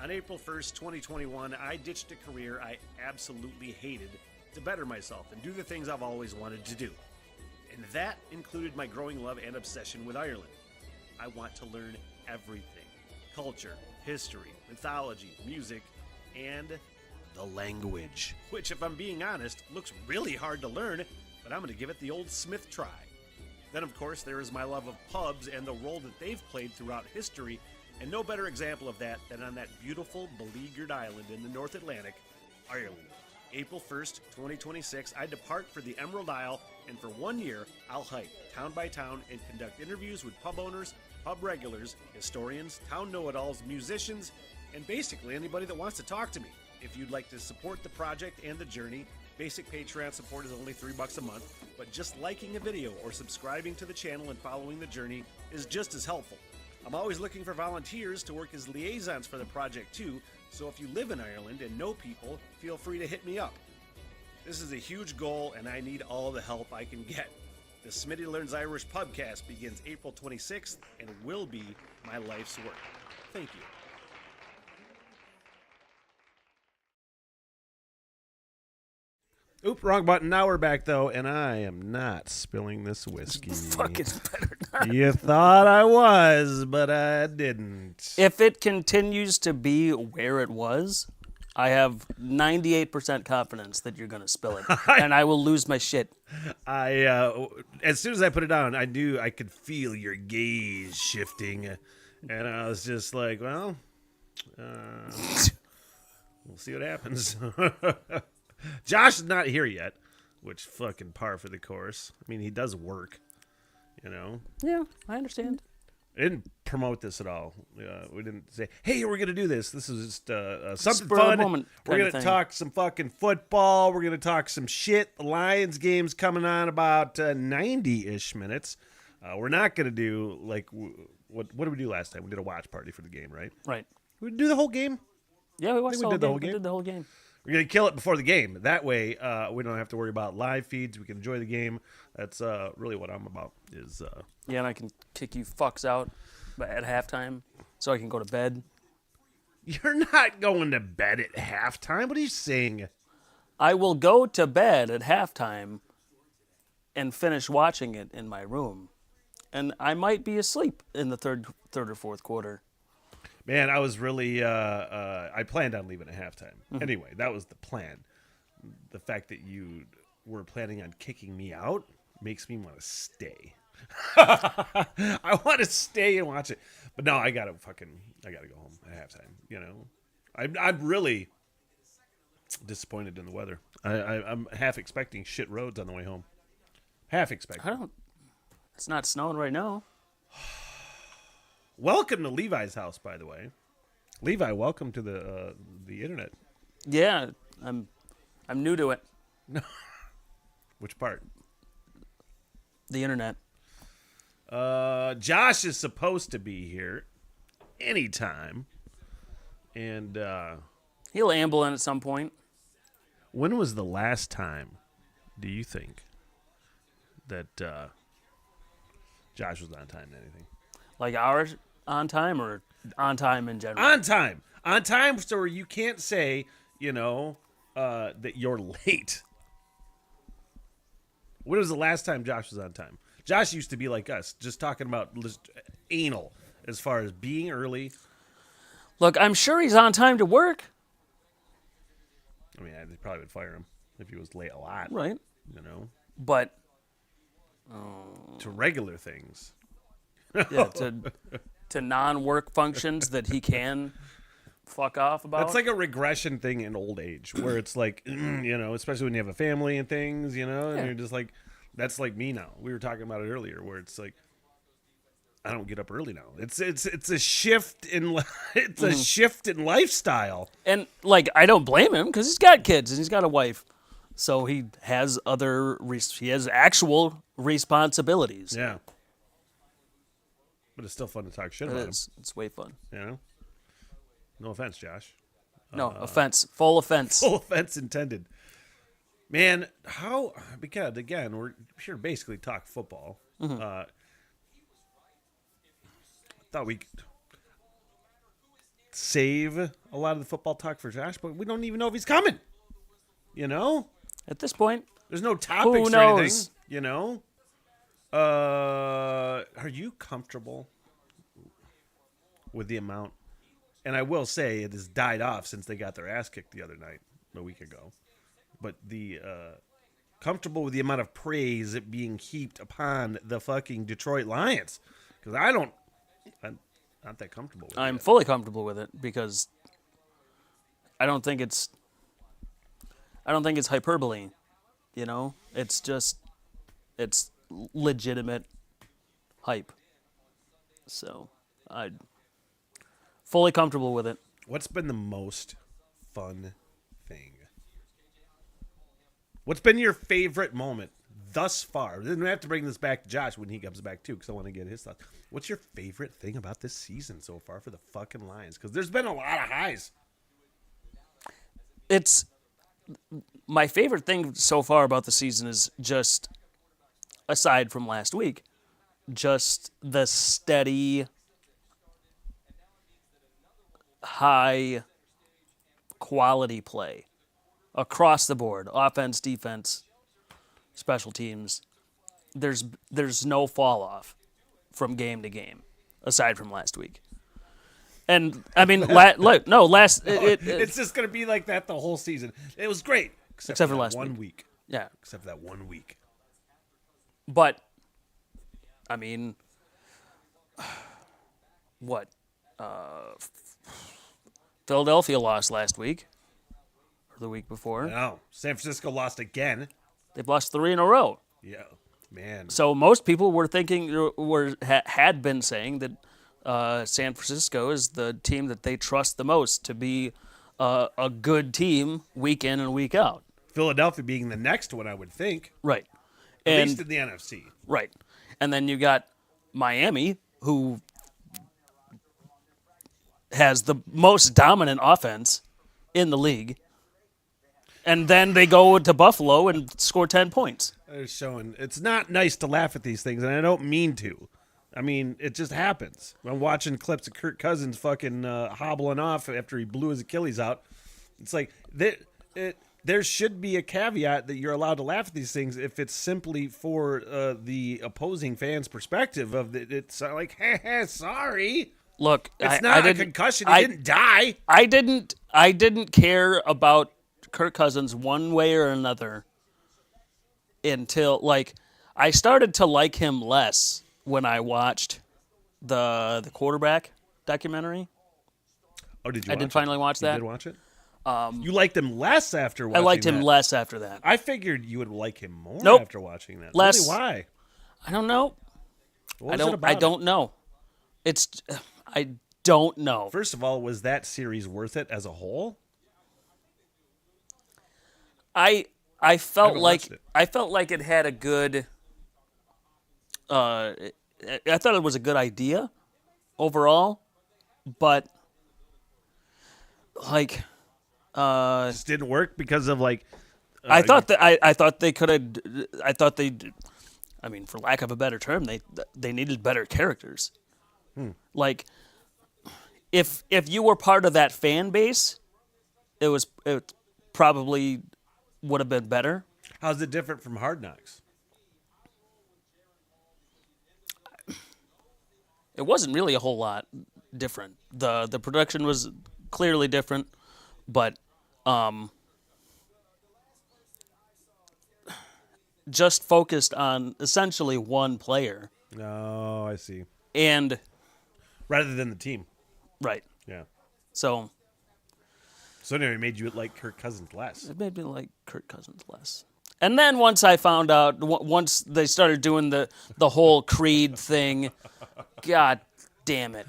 On April 1st, 2021, I ditched a career I absolutely hated to better myself and do the things I've always wanted to do. And that included my growing love and obsession with Ireland. I want to learn everything. Culture, history, mythology, music, and the language. Which, if I'm being honest, looks really hard to learn, but I'm going to give it the old Smith try. Then, of course, there is my love of pubs and the role that they've played throughout history, and no better example of that than on that beautiful, beleaguered island in the North Atlantic, Ireland. April 1st, 2026, I depart for the Emerald Isle, and for 1 year, I'll hike town by town and conduct interviews with pub owners, pub regulars, historians, town know-it-alls, musicians, and basically anybody that wants to talk to me. If you'd like to support the project and the journey, basic Patreon support is only $3 a month, but just liking a video or subscribing to the channel and following the journey is just as helpful. I'm always looking for volunteers to work as liaisons for the project too, so if you live in Ireland and know people, feel free to hit me up. This is a huge goal and I need all the help I can get. The Smitty Learns Irish Pubcast begins April 26th and will be my life's work. Thank you. Oop, wrong button. Now we're back, though, and I am not spilling this whiskey. Fucking better not. You thought I was, but I didn't. If it continues to be where it was, I have 98% confidence that you're going to spill it, and I will lose my shit. As soon as I put it down, I knew I could feel your gaze shifting, and I was just like, well, we'll see what happens. Josh is not here yet, which fucking par for the course. I mean, he does work, you know. Yeah, I understand. I didn't promote this at all. We didn't say, hey, we're going to do this. This is just something Spur fun. of the moment We're going to talk some fucking football. We're going to talk some shit. The Lions game's coming on about 90-ish minutes. We're not going to do, like, what did we do last time? We did a watch party for the game, right? Right. We do the whole game? Yeah, we watched the whole did the game. whole game. We did the whole game. We're going to kill it before the game. That way, we don't have to worry about live feeds. We can enjoy the game. That's really what I'm about. Yeah, and I can kick you fucks out at halftime so I can go to bed. You're not going to bed at halftime. What are you saying? I will go to bed at halftime and finish watching it in my room. And I might be asleep in the third or fourth quarter. Man, I was really, I planned on leaving at halftime. Mm-hmm. Anyway, that was the plan. The fact that you were planning on kicking me out makes me want to stay. I want to stay and watch it. But no, I got to go home at halftime, you know. I'm really disappointed in the weather. I'm half expecting shit roads on the way home. Half expecting. It's not snowing right now. Welcome to Levi's house, by the way. Levi, welcome to the internet. Yeah, I'm new to it. Which part? The internet. Josh is supposed to be here anytime, and he'll amble in at some point. When was the last time, do you think, that Josh was on time to anything? Like ours on time or on time in general? On time. On time, so you can't say, you know, that you're late. When was the last time Josh was on time? Josh used to be like us, just talking about anal as far as being early. Look, I'm sure he's on time to work. I mean, they probably would fire him if he was late a lot. Right. You know? But to regular things. Yeah, to non-work functions that he can fuck off about. That's like a regression thing in old age, where it's like, you know, especially when you have a family and things, you know, and you're just like, that's like me now. We were talking about it earlier, where it's like, I don't get up early now. It's a shift in a shift in lifestyle. And like, I don't blame him because he's got kids and he's got a wife, so he has actual responsibilities. Yeah. But it's still fun to talk shit about him. It's way fun. You know? No offense, Josh. No, offense. Full offense. Full offense intended. Man, because, again, we're here to basically talk football. Mm-hmm. save a lot of the football talk for Josh, but we don't even know if he's coming. You know? At this point, there's no topics who or anything. knows? You know? Are you comfortable with the amount? And I will say it has died off since they got their ass kicked the other night, a week ago. But the comfortable with the amount of praise being heaped upon the fucking Detroit Lions. Because I'm not that comfortable with it. I'm fully comfortable with it because I don't think it's hyperbole, you know? It's legitimate hype. So, I'm fully comfortable with it. What's been the most fun thing? What's been your favorite moment thus far? Then we have to bring this back to Josh when he comes back too, because I want to get his thoughts. What's your favorite thing about this season so far for the fucking Lions? Because there's been a lot of highs. It's my favorite thing so far about the season is just, aside from last week, just the steady, high quality play across the board, offense, defense, special teams. There's no fall off from game to game, aside from last week. And I mean, It's just gonna be like that the whole season. It was great, except for last one week. Yeah, except for that 1 week. But I mean, what? Philadelphia lost last week, or the week before. No, San Francisco lost again. They've lost 3 in a row. Yeah, man. So most people were thinking, had been saying that San Francisco is the team that they trust the most to be a good team week in and week out. Philadelphia being the next one, I would think. Right. At least in the NFC. Right. And then you got Miami, who has the most dominant offense in the league. And then they go to Buffalo and score 10 points. They're showing it's not nice to laugh at these things, and I don't mean to. I mean, it just happens. I'm watching clips of Kirk Cousins fucking hobbling off after he blew his Achilles out. It's like there should be a caveat that you're allowed to laugh at these things if it's simply for the opposing fans' perspective of it's like, hey, sorry. Look, it's not a concussion. He didn't die. I didn't care about Kirk Cousins one way or another until, like, I started to like him less when I watched the quarterback documentary. Oh, did you? I did finally watch that. You did watch it? You liked him less after watching I liked him that. less after that. I figured you would like him more Nope. after watching that. Less. Really, why? I don't know. What was it about I don't know. I don't know. First of all, was that series worth it as a whole? I felt like it had a good. I thought it was a good idea overall, but like just didn't work because of like. I thought they could have. I mean, for lack of a better term, they needed better characters. Like, if you were part of that fan base, it probably would have been better. How's it different from Hard Knocks? It wasn't really a whole lot different. The production was clearly different, but just focused on essentially one player. Oh, I see. And rather than the team. Right. Yeah. So anyway, it made you like Kirk Cousins less. It made me like Kirk Cousins less. And then once I found out, once they started doing the whole Creed thing, God damn it!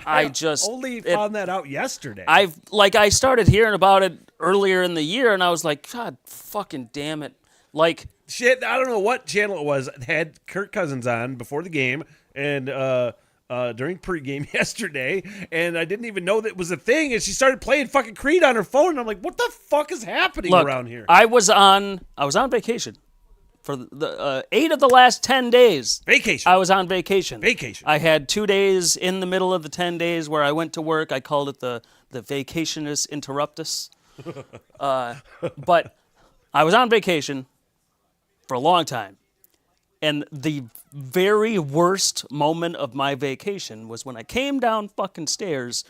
I just only found that out yesterday. I started hearing about it earlier in the year, and I was like, God fucking damn it! Like shit, I don't know what channel it was. It had Kirk Cousins on before the game, and during pregame yesterday, and I didn't even know that was a thing, and she started playing fucking Creed on her phone, and I'm like, what the fuck is happening around here? I was on vacation For the 8 of the last 10 days, Vacation. I was on vacation. Vacation. I had 2 days in the middle of the 10 days where I went to work. I called it the vacationis interruptus. But I was on vacation for a long time. And the very worst moment of my vacation was when I came down fucking stairs,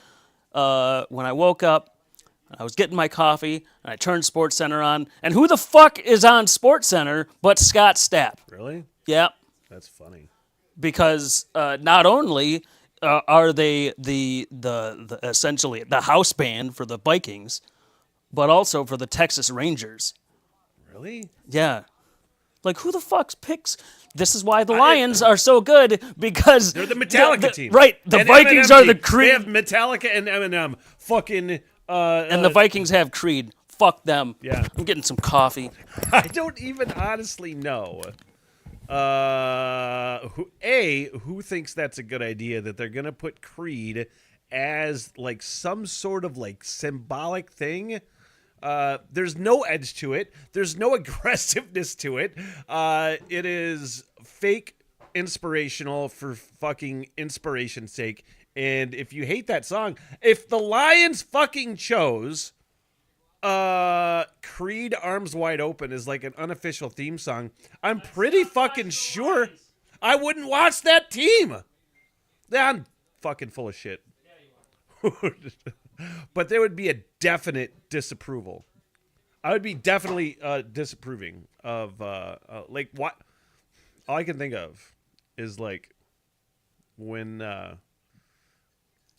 when I woke up, I was getting my coffee, and I turned SportsCenter on, and who the fuck is on SportsCenter but Scott Stapp? Really? Yeah. That's funny. Because not only are they the essentially the house band for the Vikings, but also for the Texas Rangers. Really? Yeah. Like, who the fuck picks? This is why the Lions are so good, because they're the Metallica team. Right. The and Vikings M&M are team. the Creed. They have Metallica and M&M. Fucking. And the Vikings have Creed. Fuck them. Yeah. I'm getting some coffee. I don't even honestly know. Who thinks that's a good idea, that they're gonna put Creed as like some sort of like symbolic thing? There's no edge to it. There's no aggressiveness to it. It is fake inspirational for fucking inspiration's sake. And if you hate that song, if the Lions fucking chose Creed Arms Wide Open is like an unofficial theme song, I'm pretty fucking sure I wouldn't watch that team. I'm fucking full of shit. But there would be a definite disapproval. I would be definitely disapproving of like what. All I can think of is like when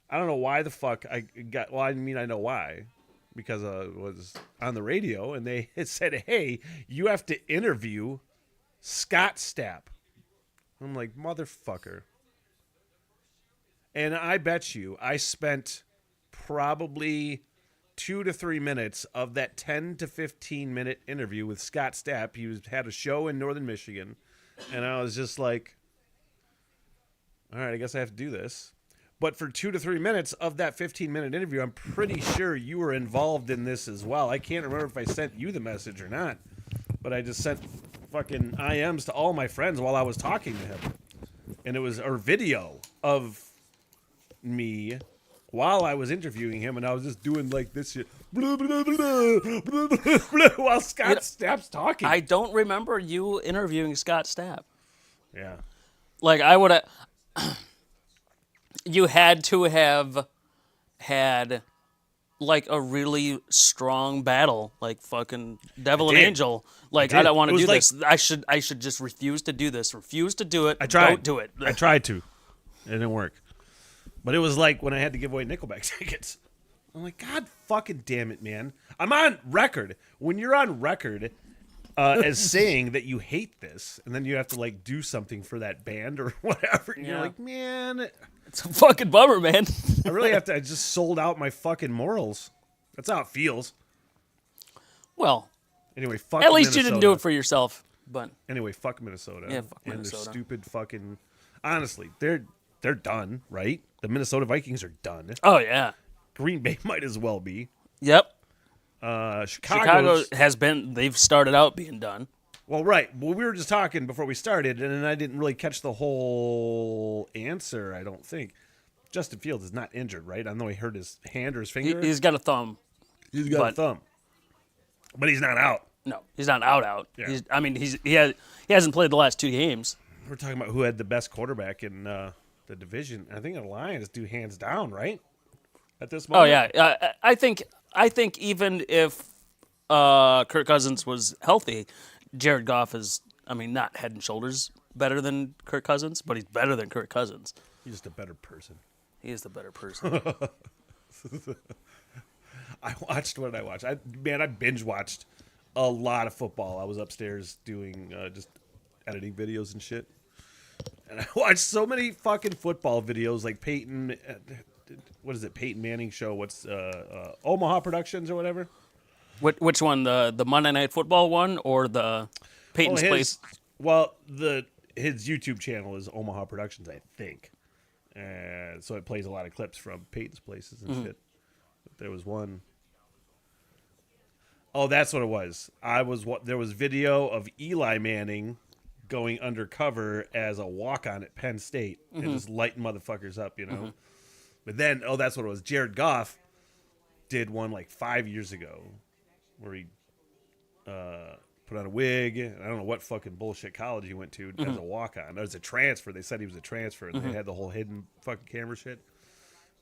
I don't know why the fuck I got. Well, I mean I know why, because I was on the radio and they had said, "Hey, you have to interview Scott Stapp." I'm like, motherfucker. And I bet you I spent probably 2 to 3 minutes of that 10 to 15 minute interview with Scott Stapp. He had a show in Northern Michigan, and I was just like, all right, I guess I have to do this. But for 2 to 3 minutes of that 15-minute interview, I'm pretty sure you were involved in this as well. I can't remember if I sent you the message or not, but I just sent fucking IMs to all my friends while I was talking to him. And it was a video of me while I was interviewing him, and I was just doing like this shit, blah, blah, blah, blah, blah, blah, while Scott Stapp's talking. I don't remember you interviewing Scott Stapp. Yeah. Like, I would have... You had to have had like a really strong battle, like fucking devil and angel. Like, I don't want to do this. I should just refuse to do this. Refuse to do it. I tried. Don't do it. I tried to. It didn't work. But it was like when I had to give away Nickelback tickets. I'm like, God fucking damn it, man. I'm on record. When you're on record as saying that you hate this, and then you have to like do something for that band or whatever, and you're like, man, it's a fucking bummer, man. I really have to. I just sold out my fucking morals. That's how it feels. Well, anyway, fuck at least Minnesota. you didn't do it for yourself. But anyway, fuck Minnesota. Yeah, fuck and Minnesota. their stupid fucking. Honestly, they're done, right? The Minnesota Vikings are done. Oh yeah. Green Bay might as well be. Yep. Chicago has been. They've started out being done. Well, right. Well, we were just talking before we started, and I didn't really catch the whole answer, I don't think. Justin Fields is not injured, right? I know he hurt his hand or his finger. He's got a thumb. He's got a thumb. But he's not out. No, he's not out. Yeah. He hasn't played the last 2 games. We're talking about who had the best quarterback in the division. I think the Lions do hands down, right? At this moment. Oh yeah, I think even if Kirk Cousins was healthy, Jared Goff is, not head and shoulders better than Kirk Cousins, but he's better than Kirk Cousins. He's just a better person. He is the better person. I watched what I watched. I binge watched a lot of football. I was upstairs doing just editing videos and shit. And I watched so many fucking football videos, like Peyton. What is it? Peyton Manning show. What's Omaha Productions or whatever? Which one? The Monday Night Football one or the Peyton's Place? Well, his YouTube channel is Omaha Productions, I think. So it plays a lot of clips from Peyton's Places and shit. But there was one. Oh, that's what it was. There was video of Eli Manning going undercover as a walk-on at Penn State and just lighting motherfuckers up, But then, that's what it was. Jared Goff did one like 5 years ago where he put on a wig. And I don't know what fucking bullshit college he went to as a walk-on. It was a transfer. They said he was a transfer, and they had the whole hidden fucking camera shit.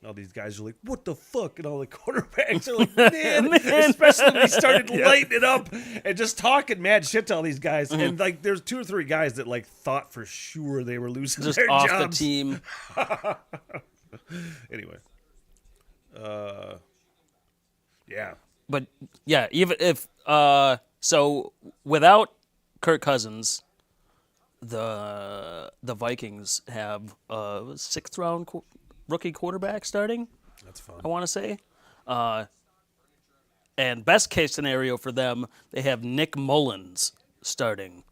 And all these guys are like, what the fuck? And all the quarterbacks are like, man. Especially when he started lighting it up and just talking mad shit to all these guys. And like, there's 2 or 3 guys that like thought for sure they were losing Just their off jobs. the team. Anyway. Yeah. But yeah, even if so without Kirk Cousins, the Vikings have a 6th round rookie quarterback starting. That's fun. I want to say. And best case scenario for them, they have Nick Mullins starting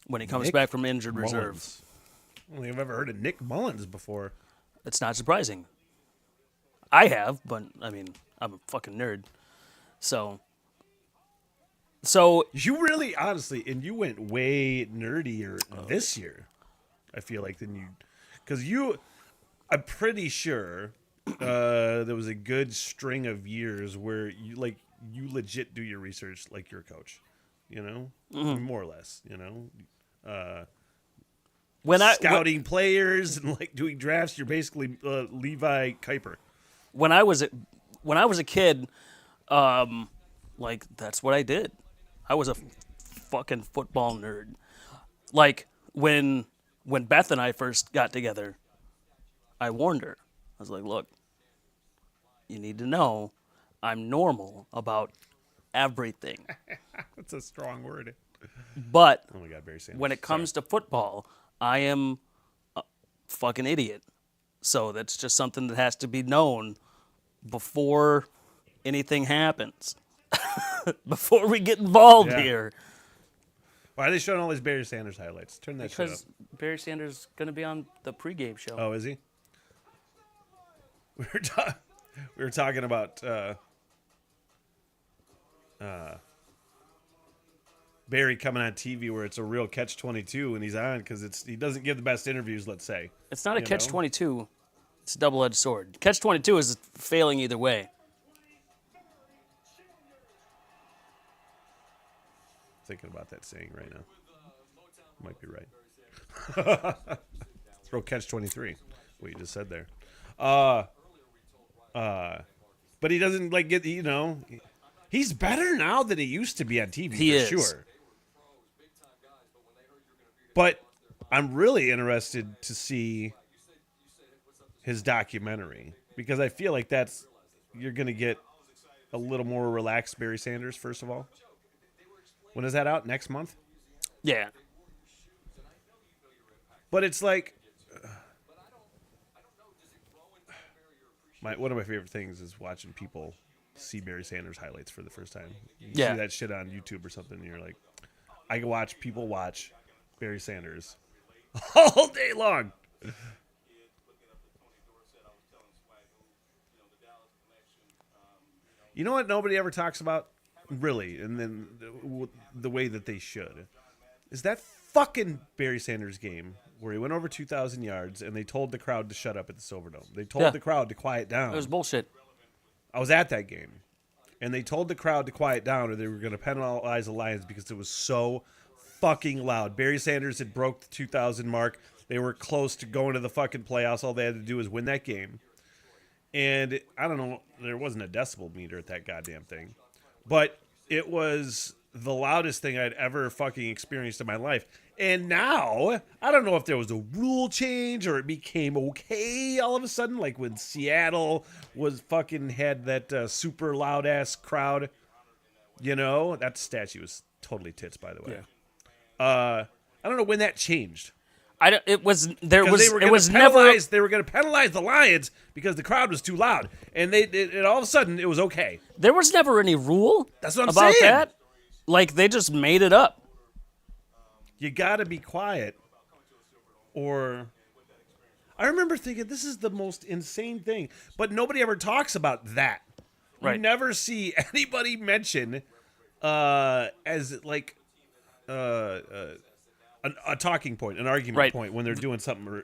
when he comes back from injured reserve. I don't think I've ever heard of Nick Mullins before. It's not surprising. I have, but I mean, I'm a fucking nerd. So You really, honestly, and you went way nerdier this year, I feel like, than you. Because I'm pretty sure there was a good string of years where you legit do your research like you're a coach, more or less, scouting players and like doing drafts. You're basically Levi Kuiper. When I was a kid, like that's what I did. I was a fucking football nerd. Like when Beth and I first got together, I warned her. I was like, look, you need to know I'm normal about everything. That's a strong word. But oh my God, Barry Sanders. when it comes to football, I am a fucking idiot. So that's just something that has to be known before anything happens. Before we get involved here. Why are they showing all these Barry Sanders highlights? Turn that shit up. Because Barry Sanders is going to be on the pregame show. Oh, is he? We were talking about Barry coming on TV where it's a real catch-22 and he's on because he doesn't give the best interviews, let's say. It's not a catch-22. It's a double-edged sword. Catch-22 is failing either way. Thinking about that saying right now. Might be right. Throw catch-23. What you just said there. But he doesn't get, he's better now than he used to be on TV for sure. But I'm really interested to see his documentary because I feel like you're going to get a little more relaxed Barry Sanders, first of all. When is that out? Next month? Yeah. But it's like one of my favorite things is watching people see Barry Sanders highlights for the first time. You see that shit on YouTube or something, and you're like, I can watch people watch Barry Sanders all day long. You know what nobody ever talks about? Really, and then the way that they should, is that fucking Barry Sanders game where he went over 2,000 yards and they told the crowd to shut up at the Silverdome. They told the crowd to quiet down. It was bullshit. I was at that game, and they told the crowd to quiet down or they were going to penalize the Lions because it was so fucking loud. Barry Sanders had broke the 2,000 mark. They were close to going to the fucking playoffs. All they had to do was win that game. And I don't know, there wasn't a decibel meter at that goddamn thing. But it was the loudest thing I'd ever fucking experienced in my life. And now, I don't know if there was a rule change or it became okay all of a sudden, like when Seattle had that super loud ass crowd. That statue was totally tits, by the way. Yeah. I don't know when that changed. They were going to penalize the Lions because the crowd was too loud, and all of a sudden it was okay. There was never any rule. That's what I'm about saying. That. Like they just made it up. You got to be quiet, or I remember thinking this is the most insane thing, but nobody ever talks about that. Right. You never see anybody mention as like a talking point, an argument point when they're doing something,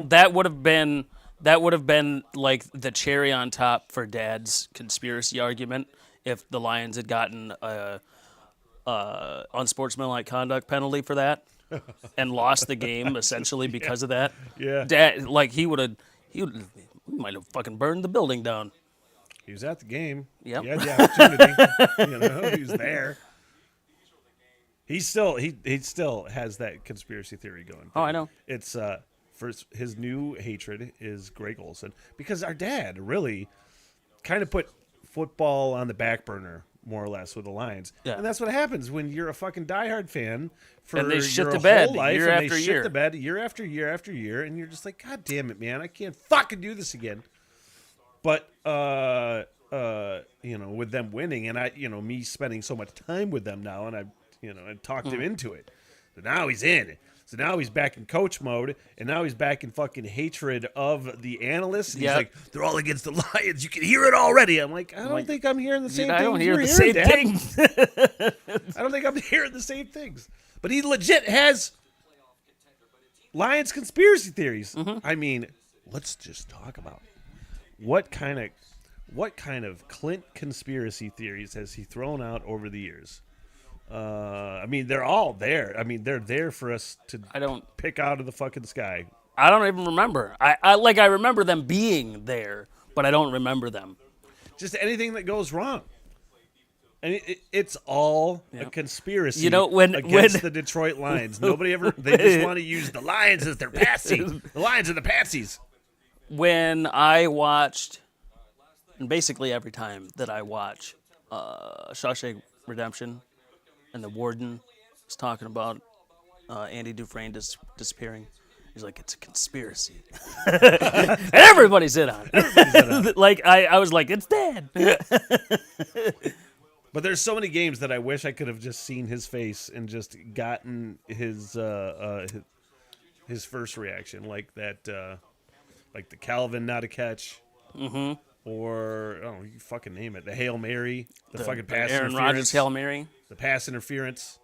That would have been like the cherry on top for Dad's conspiracy argument if the Lions had gotten a unsportsmanlike conduct penalty for that and lost the game essentially because of that. Yeah. Dad, like he might have fucking burned the building down. He was at the game. Yep. He had the opportunity. He was there. He still has that conspiracy theory going. Oh, I know. It's first his new hatred is Greg Olsen because our dad really kind of put football on the back burner more or less with the Lions. Yeah. And that's what happens when you're a fucking diehard fan for and they shit your the bed whole life, year and after they year. shit the bed year after year after year, and you're just like, God damn it, man, I can't fucking do this again. But with them winning, and me spending so much time with them now, and I talked him into it. So now he's in. So now he's back in coach mode, and now he's back in fucking hatred of the analysts. And he's like, they're all against the Lions. You can hear it already. I'm like, I don't think I'm hearing the same things. I don't hear the same things. I don't think I'm hearing the same things. But he legit has Lions conspiracy theories. Mm-hmm. I mean, let's just talk about what kind of Clint conspiracy theories has he thrown out over the years? I mean, they're all there. I mean, they're there for us to pick out of the fucking sky. I don't even remember. I remember them being there, but I don't remember them. Just anything that goes wrong. And it's all a conspiracy against the Detroit Lions. They just want to use the Lions as their patsy. The Lions are the patsies. When I watched, and basically every time that I watch Shawshank Redemption, and the warden was talking about Andy Dufresne disappearing. He's like, it's a conspiracy. Everybody's in on it. Like, I was like, it's dead. But there's so many games that I wish I could have just seen his face and just gotten his first reaction, like that, like the Calvin not a catch. Mm-hmm. Or, you fucking name it. The Hail Mary. The fucking pass Aaron interference. Rodgers Hail Mary. The pass interference.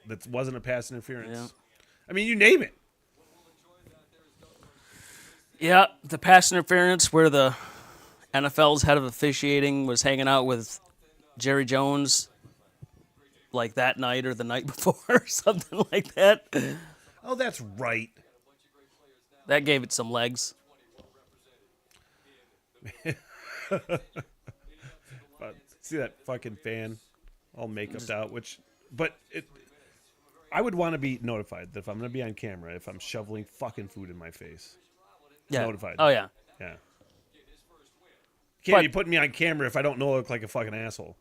That wasn't a pass interference. Yeah. I mean, you name it. Yeah, the pass interference where the NFL's head of officiating was hanging out with Jerry Jones like that night or the night before or something like that. Oh, that's right. That gave it some legs. See that fucking fan all makeuped out, I would want to be notified that if I'm going to be on camera, if I'm shoveling fucking food in my face. Yeah. Notified. Oh, yeah. Yeah. Can't be putting me on camera if I don't know I look like a fucking asshole.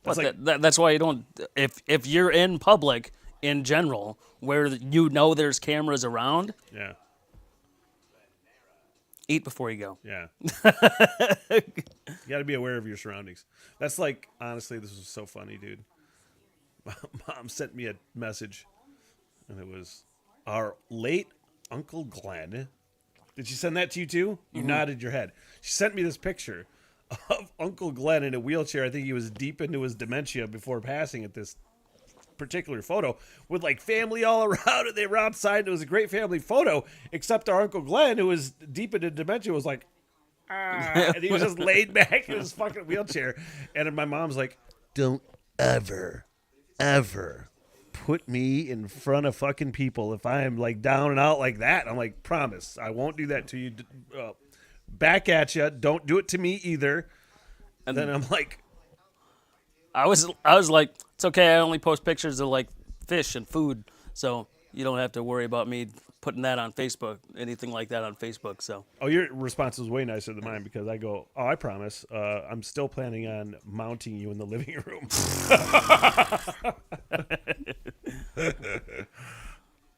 That's why you don't, if you're in public in general where there's cameras around. Yeah. Eat before you go. Yeah. You got to be aware of your surroundings. That's like, honestly, this was so funny, dude. Mom sent me a message, and it was our late Uncle Glenn. Did she send that to you, too? You nodded your head. She sent me this picture of Uncle Glenn in a wheelchair. I think he was deep into his dementia before passing at this particular photo with like family all around it. They were outside. It was a great family photo, except our Uncle Glenn, who was deep into dementia, was like, and he was just laid back in his fucking wheelchair. And my mom's like, don't ever put me in front of fucking people if I am like down and out like that. I'm like, promise, I won't do that to you. Back at you. Don't do it to me either. And then I'm like, I was like, it's okay. I only post pictures of like fish and food, so you don't have to worry about me putting that on Facebook, anything like that on Facebook. So. Oh, your response was way nicer than mine because I go, I promise, I'm still planning on mounting you in the living room.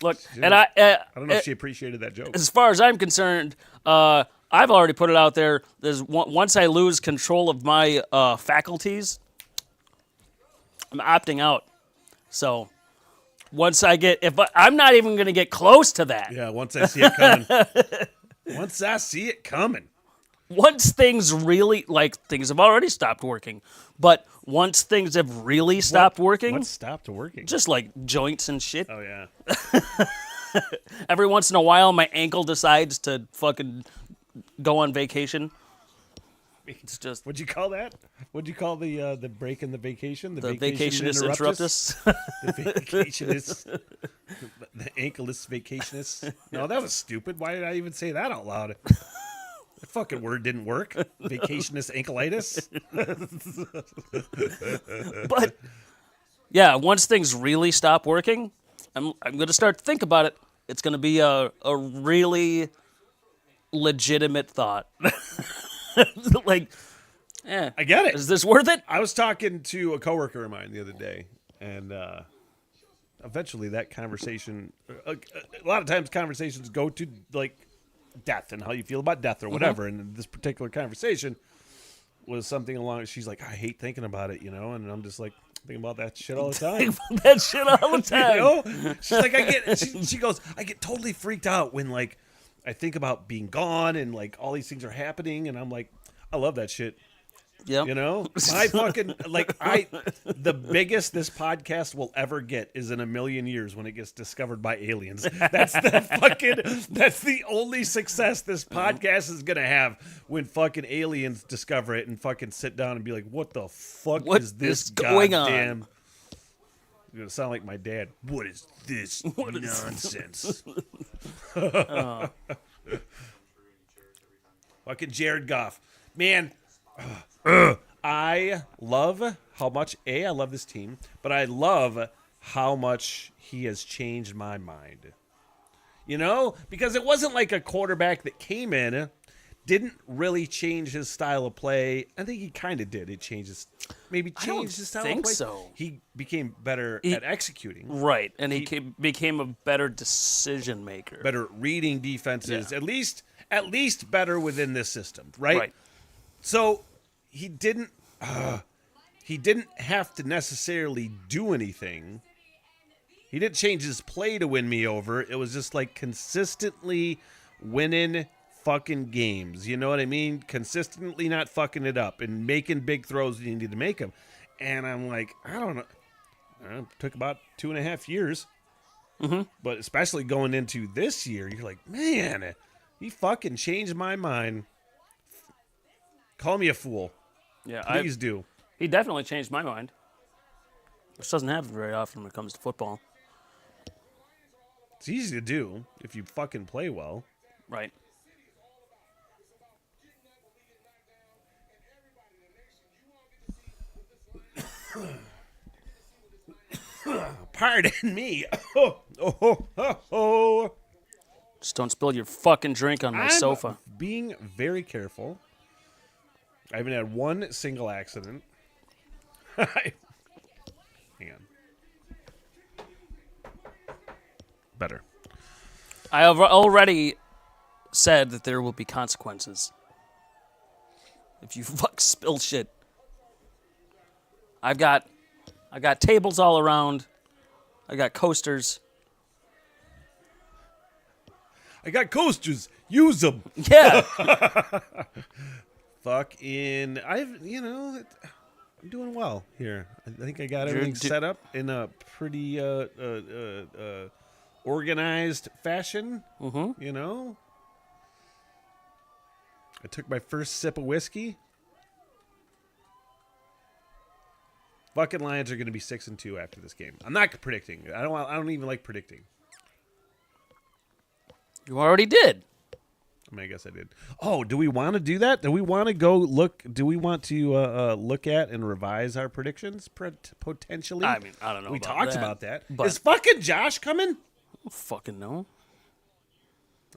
Look, Dude, and I don't know if she appreciated that joke. As far as I'm concerned, I've already put it out there. Once I lose control of my faculties, I'm opting out. So once I get, I'm not even going to get close to that. Yeah, once I see it coming. once things really, like, things have already stopped working, but once things have really stopped working, What stopped working? just like joints and shit. Oh yeah. Every once in a while, my ankle decides to fucking go on vacation. It's just What'd you call that? What'd you call the break in the vacation? the vacationist interruptus. The vacationist. The ankleist vacationist. No, that was stupid. Why did I even say that out loud? That fucking word didn't work. Vacationist ankleitis. But yeah, once things really stop working, I'm going to start to think about it. It's going to be a really legitimate thought. Like, I get it. Is this worth it? I was talking to a coworker of mine the other day, and eventually that conversation. A lot of times, conversations go to like death and how you feel about death or whatever. And this particular conversation was something along. She's like, I hate thinking about it, and I'm just like. Think about that shit all the time. That shit all the time. She's like, she goes, I get totally freaked out when like I think about being gone and like all these things are happening, and I'm like, I love that shit. Yeah. My fucking the biggest this podcast will ever get is in a million years when it gets discovered by aliens. That's the only success this podcast is gonna have when fucking aliens discover it and fucking sit down and be like, what the fuck What is this is going goddamn? You're gonna sound like my dad. What is this nonsense? Fucking Jared Goff, man. I love how much I love this team, but I love how much he has changed my mind. Because it wasn't like a quarterback that came in, didn't really change his style of play. I think he kind of did. It changed his style of play. So. He became better at executing. Right, and he became a better decision maker. Better reading defenses, Yeah. at least better within this system, right? So he didn't have to necessarily do anything. He didn't change his play to win me over. It was just like consistently winning fucking games. You know what I mean? Consistently not fucking it up and making big throws when you need to make them. And I'm like, I don't know. It took about 2.5 years. Mm-hmm. But especially going into this year, you're like, man, he fucking changed my mind. Call me a fool. Yeah, Please do. He definitely changed my mind. This doesn't happen very often when it comes to football. It's easy to do if you fucking play well. Right. Pardon me. Oh. Just don't spill your fucking drink on my sofa. Being very careful. I haven't had one single accident. Hang on. Better. I have already said that there will be consequences if you spill shit. I got tables all around. I got coasters. I got coasters. Use them. Yeah. I'm doing well here. I think I got everything set up in a pretty organized fashion. Mm-hmm. I took my first sip of whiskey. Fucking Lions are going to be 6-2 after this game. I'm not predicting. I don't even like predicting. You already did. I mean, I guess I did. Oh, do we want to do that? Do we want to go look? Do we want to look at and revise our predictions potentially? I mean, I don't know. We about talked that, about that. but Is fucking Josh coming? I don't fucking know.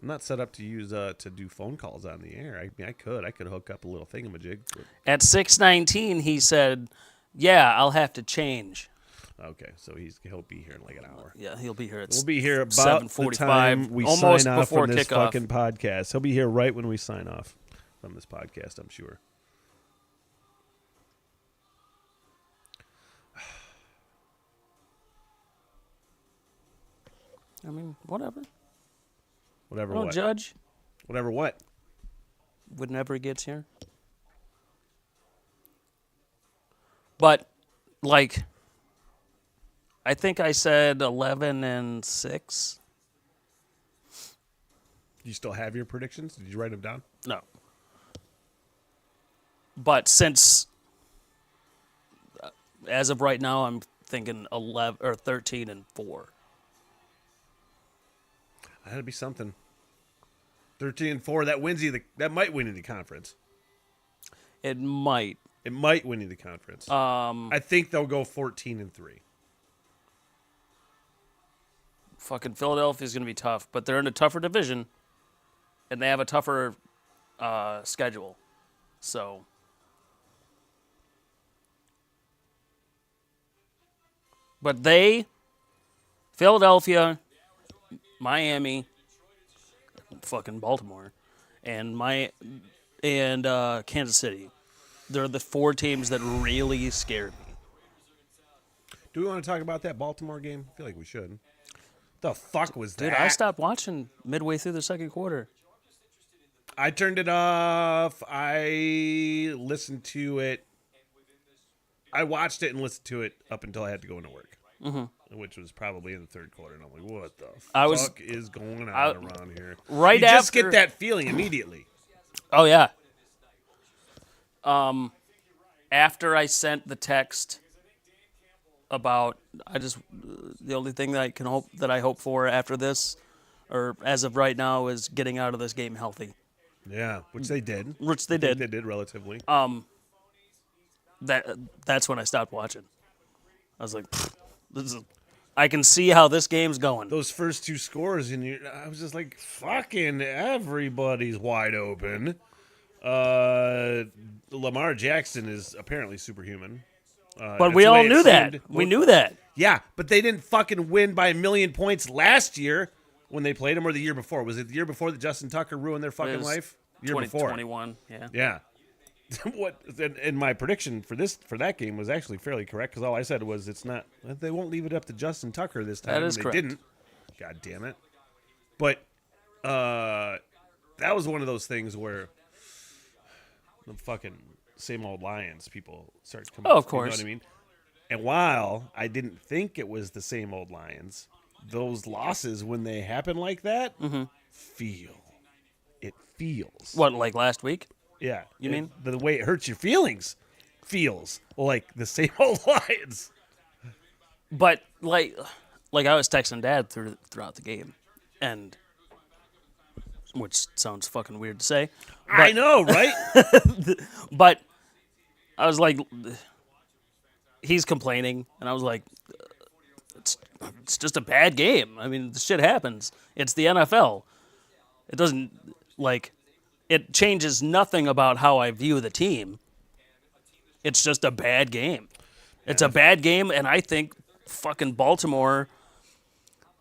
I'm not set up to use to do phone calls on the air. I mean, I could hook up a little thingamajig. At 6:19, he said, "Yeah, I'll have to change." Okay, so he'll be here in like an hour. Yeah, he'll be here at We'll be here about the 7:45, time we almost sign off before from this kickoff. fucking podcast. He'll be here right when we sign off from this podcast, I'm sure. I mean, whatever. Whatever I don't what? judge. Whatever what? whenever he gets here. But, like, I think I said 11-6. Do you still have your predictions? Did you write them down? No. But since, as of right now, I'm thinking 11 or 13-4. That'd be something. 13-4. That wins you. That might win you the conference. It might. It might win you the conference. I think they'll go 14-3. Fucking Philadelphia's going to be tough, but they're in a tougher division, and they have a tougher schedule. So, but Philadelphia, Miami, fucking Baltimore, and Kansas City, they're the 4 teams that really scare me. Do we want to talk about that Baltimore game? I feel like we should. The fuck was that? Dude, I stopped watching midway through the second quarter. I turned it off. I listened to it. I watched it and listened to it up until I had to go into work, which was probably in the third quarter. And I'm like, what the fuck is going on around here? Right you after, just get that feeling immediately. Oh, yeah. After I sent the text about, the only thing that I hope for after this, or as of right now, is getting out of this game healthy. Yeah, which they did. They did. They did relatively. That's when I stopped watching. I was like, I can see how this game's going. Those first 2 scores, I was just like, fucking everybody's wide open. Lamar Jackson is apparently superhuman. But we all knew that. We knew that. Yeah, but they didn't fucking win by 1,000,000 points last year when they played him, or the year before. Was it the year before that Justin Tucker ruined their fucking life? Year before. 21, yeah. Yeah. And my prediction for that game was actually fairly correct, because all I said was they won't leave it up to Justin Tucker this time. That is correct. They didn't. God damn it. But that was one of those things where the fucking same old Lions people start coming. Oh, of course. You know what I mean? And while I didn't think it was the same old Lions, those losses, when they happen like that, it feels. What, like last week? Yeah. You mean? The way it hurts your feelings feels like the same old Lions. But, like I was texting Dad throughout the game, and which sounds fucking weird to say. But, I know, right? But I was like, he's complaining, and I was like, it's just a bad game. I mean, the shit happens. It's the NFL. It doesn't, it changes nothing about how I view the team. It's just a bad game. It's a bad game, and I think fucking Baltimore,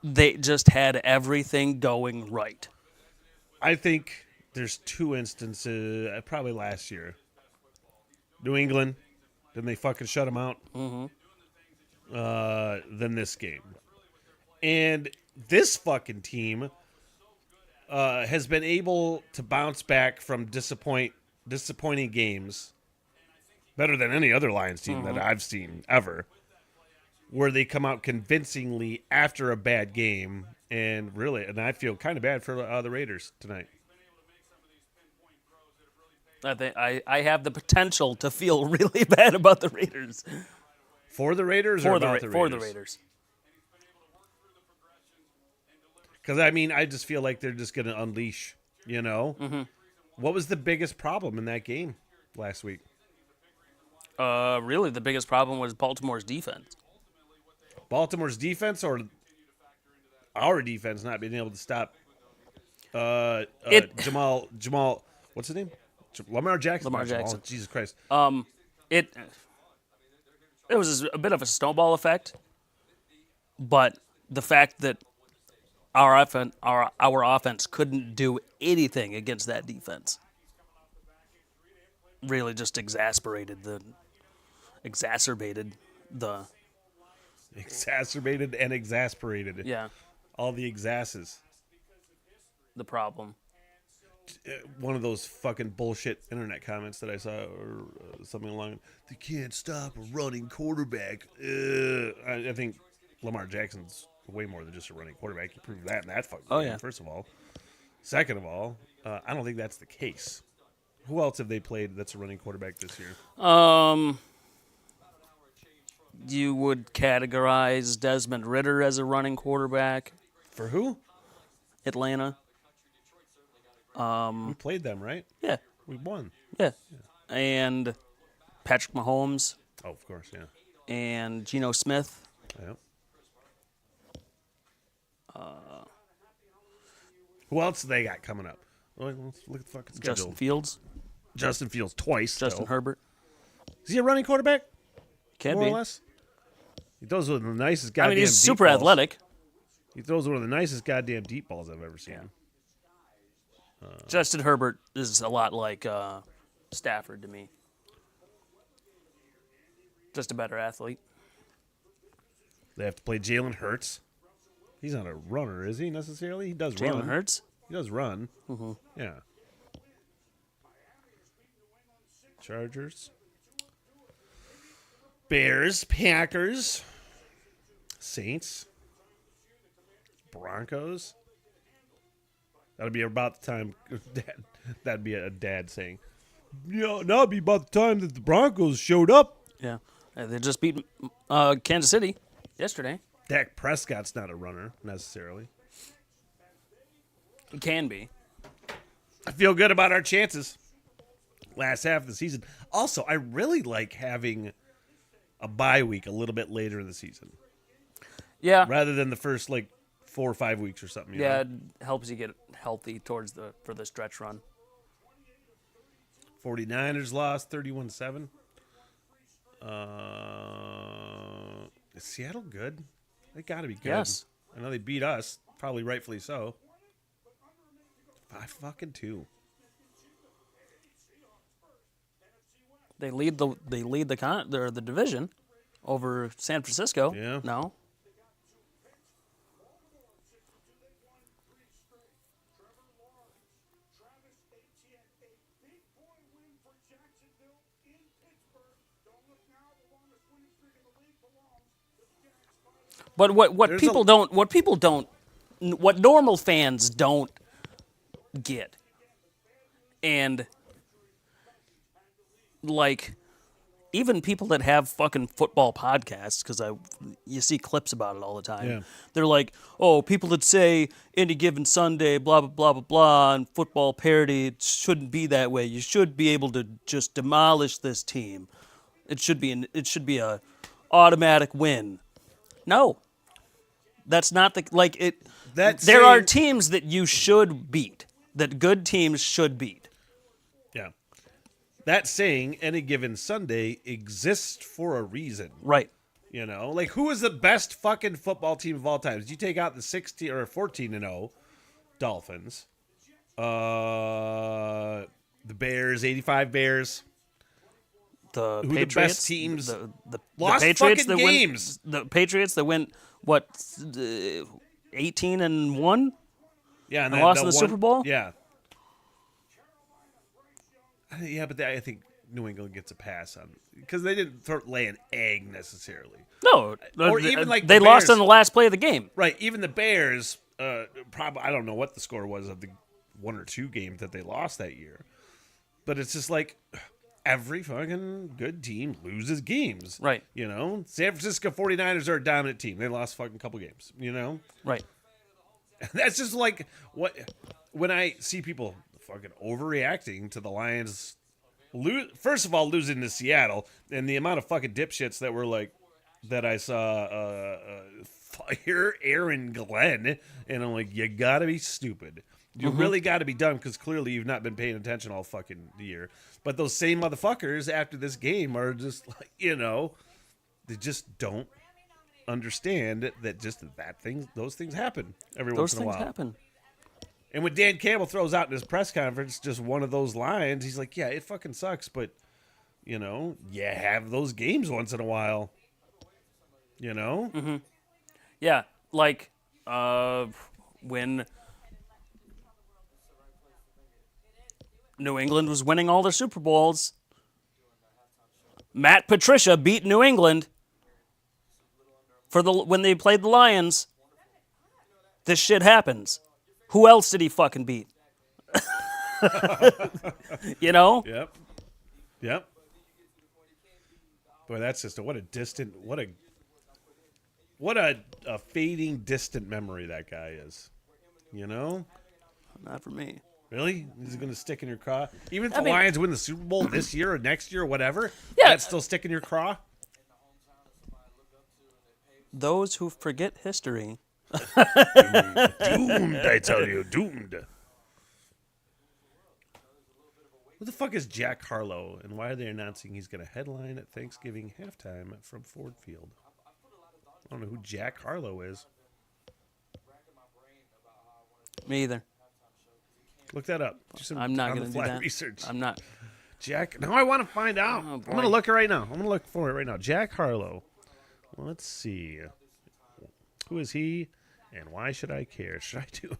they just had everything going right. I think there's 2 instances, probably last year. New England, then they fucking shut them out. Then this game. And this fucking team has been able to bounce back from disappointing games better than any other Lions team that I've seen ever, where they come out convincingly after a bad game. And I feel kind of bad for the Raiders tonight. I think I have the potential to feel really bad about the Raiders. For the Raiders or about the Raiders? For the Raiders. Because, I just feel like they're just going to unleash, What was the biggest problem in that game last week? Really, the biggest problem was Baltimore's defense. Baltimore's defense, or our defense not being able to stop Jamal, what's his name? Lamar Jackson. Lamar Jackson. Oh, Jesus Christ. It was a bit of a snowball effect, but the fact that our offense couldn't do anything against that defense really just exacerbated the Exacerbated and exasperated. Yeah. All the exasses. The problem. one of those fucking bullshit internet comments that I saw, or something along. They can't stop a running quarterback. I think Lamar Jackson's way more than just a running quarterback. He proved that in that fucking game. yeah. First of all, second of all, I don't think that's the case. Who else have they played that's a running quarterback this year? You would categorize Desmond Ridder as a running quarterback. For who? Atlanta. We played them, right? Yeah. We won. Yeah. And Patrick Mahomes. Oh, of course, yeah. And Geno Smith. Yeah. Who else they got coming up? Well, let's look at the fucking schedule. Justin Fields. Justin Fields twice. Justin Herbert. Is he a running quarterback? Can More be. or less. He throws one of the nicest goddamn. I mean, he's deep super balls. athletic. He throws one of the nicest goddamn deep balls I've ever seen. Yeah. Justin Herbert is a lot like Stafford to me. Just a better athlete. They have to play Jalen Hurts. He's not a runner, is he, necessarily? He does run. Jalen Hurts? He does run. Mm-hmm. Yeah. Chargers. Bears. Packers. Saints. Broncos. That'll be about the time. That'd be a dad saying, "Yeah, that'll be about the time that the Broncos showed up." Yeah. They just beat Kansas City yesterday. Dak Prescott's not a runner, necessarily. He can be. I feel good about our chances. Last half of the season. Also, I really like having a bye week a little bit later in the season. Yeah. Rather than the first, 4 or 5 weeks or something. Yeah, it helps you get healthy for the stretch run. 49ers lost 31-7. Is Seattle good? They got to be good. Yes. I know they beat us, probably rightfully so. 5-2. They lead the division over San Francisco. Yeah. No. But what normal fans don't get, and even people that have fucking football podcasts, because you see clips about it all the time. Yeah. They're like, oh, people that say any given Sunday, blah blah blah blah blah, and football parody, it shouldn't be that way. You should be able to just demolish this team. It should be a automatic win. No, that's not there are teams that you should beat, that good teams should beat. Yeah. That saying, any given Sunday, exists for a reason. Right. You know? Who is the best fucking football team of all time? Did you take out the 16 or 14-0 Dolphins? The Bears, 85 Bears. The Who Patriots, the best teams the lost Patriots fucking games. The Patriots that went 18-1. Yeah, and lost in the Super Bowl. Yeah. Yeah, but I think New England gets a pass on because they didn't lay an egg necessarily. No, or even they the lost Bears, on the last play of the game. Right. Even the Bears, probably I don't know what the score was of the 1 or 2 games that they lost that year, but it's just every fucking good team loses games. Right. You know, San Francisco 49ers are a dominant team. They lost fucking couple games. You know. Right. That's just what when I see people fucking overreacting to the Lions first of all losing to Seattle, and the amount of fucking dipshits that were that I saw fire Aaron Glenn, and I'm like, you gotta be stupid. You really gotta be dumb, because clearly you've not been paying attention all fucking year. But those same motherfuckers after this game are just they just don't understand that those things happen every once in a while. Those things happen. And when Dan Campbell throws out in his press conference just one of those lines, he's like, yeah, it fucking sucks, but, you have those games once in a while. You know? Mm-hmm. Yeah, when New England was winning all their Super Bowls. Matt Patricia beat New England when they played the Lions. This shit happens. Who else did he fucking beat? You know? Yep. Boy, that's just what a fading, distant memory that guy is. You know? Not for me. Really? He's going to stick in your craw? Even if the Lions win the Super Bowl this year or next year or whatever, that's still stick in your craw? Those who forget history. Doomed, I tell you. Doomed. Who the fuck is Jack Harlow, and why are they announcing he's going to headline at Thanksgiving halftime from Ford Field? I don't know who Jack Harlow is. Me either. Look that up. I'm not going to do that. Research. I'm not. Jack. Now I want to find out. I'm going to look it right now. I'm going to look for it right now. Jack Harlow. Let's see. Who is he, and why should I care? Should I do?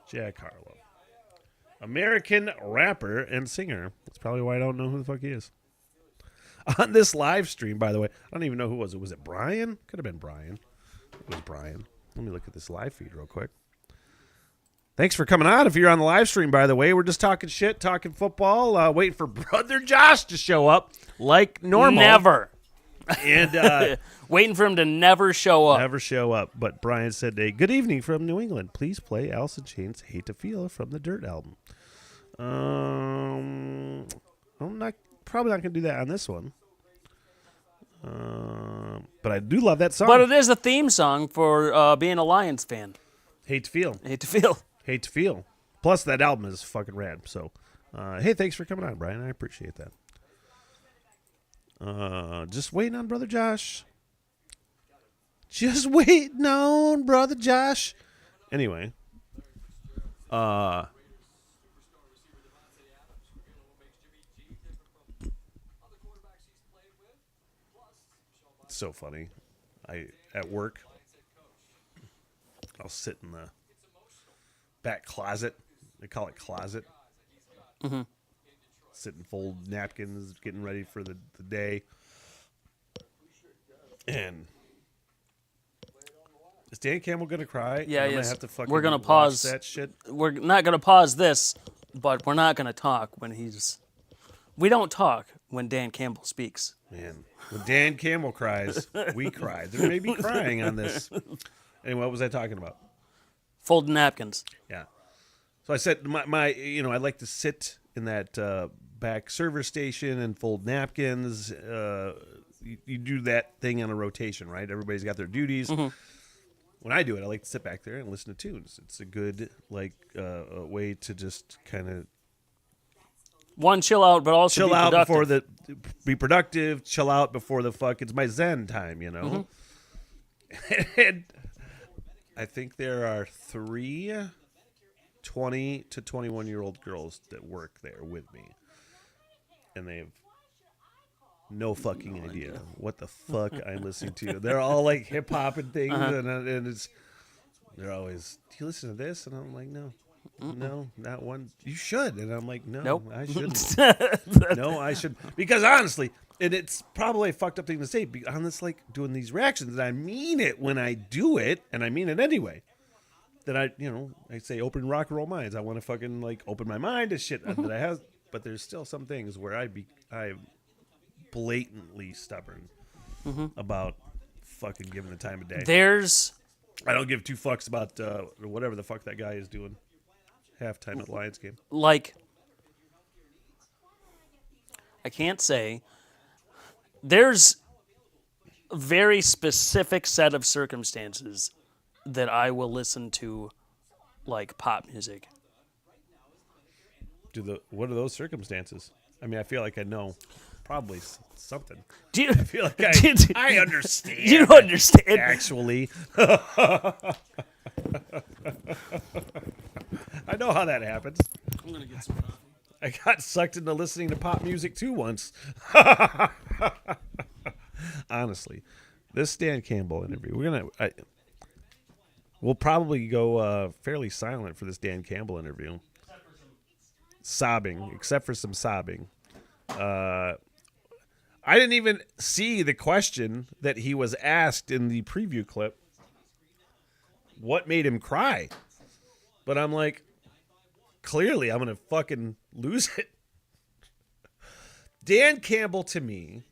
Jack Harlow. American rapper and singer. That's probably why I don't know who the fuck he is. On this live stream, by the way, I don't even know who was it. Was it Brian? Could have been Brian. It was Brian. Let me look at this live feed real quick. Thanks for coming on. If you're on the live stream, by the way, we're just talking shit, talking football, waiting for Brother Josh to show up like normal. Never. And waiting for him to never show up. Never show up. But Brian said, "Hey, good evening from New England. Please play Alice in Chains' Hate to Feel from the Dirt album." I'm probably not going to do that on this one. But I do love that song. But it is a theme song for being a Lions fan. Hate to Feel. Hate to Feel. Hate to Feel. Plus, that album is fucking rad. So, hey, thanks for coming on, Brian. I appreciate that. Just waiting on Brother Josh. Just waiting on Brother Josh. Anyway. It's so funny. At work, I'll sit in the back closet. They call it closet. Mm-hmm. Sit and fold napkins, getting ready for the day. And is Dan Campbell going to cry? Yeah, I'm yes. gonna have to fucking we're going to watch pause that shit. We're not going to pause this, but we're not going to talk when he's... We don't talk when Dan Campbell speaks. Man, when Dan Campbell cries, we cry. There may be crying on this. Anyway, what was I talking about? Folding napkins. Yeah. So I said, my I like to sit in that back server station and fold napkins. You do that thing on a rotation, right? Everybody's got their duties. Mm-hmm. When I do it, I like to sit back there and listen to tunes. It's a good way to just kind of chill out, but also chill be out productive. be productive. Chill out before the fuck. It's my Zen time, you know. Mm-hmm. And I think there are 3 20 to 21-year-old girls that work there with me, and they have no fucking idea what the fuck I'm listening to. They're all like hip hop and things, and they're always, "Do you listen to this?" And I'm like, "No." No, not one. You should. And I'm like, no, nope. I shouldn't. No, I should. Because honestly, and it's probably a fucked up thing to say, on this, like, doing these reactions, and I mean it when I do it, and I mean it anyway. That I say open rock and roll minds. I want to fucking, like, open my mind to shit that I have. But there's still some things where I'm blatantly stubborn about fucking giving the time of day. I don't give 2 fucks about whatever the fuck that guy is doing. Halftime at the Lions game. Like, I can't say. There's a very specific set of circumstances that I will listen to, like, pop music. What are those circumstances? I mean, I feel like I know probably something. I feel like I understand. You understand. Actually. I know how that happens. I'm going to get some coffee. I got sucked into listening to pop music too once. Honestly, this Dan Campbell interview, We'll probably go fairly silent for this Dan Campbell interview. Sobbing, except for some sobbing. I didn't even see the question that he was asked in the preview clip. What made him cry? But I'm like, clearly I'm going to fucking lose it. Dan Campbell, to me,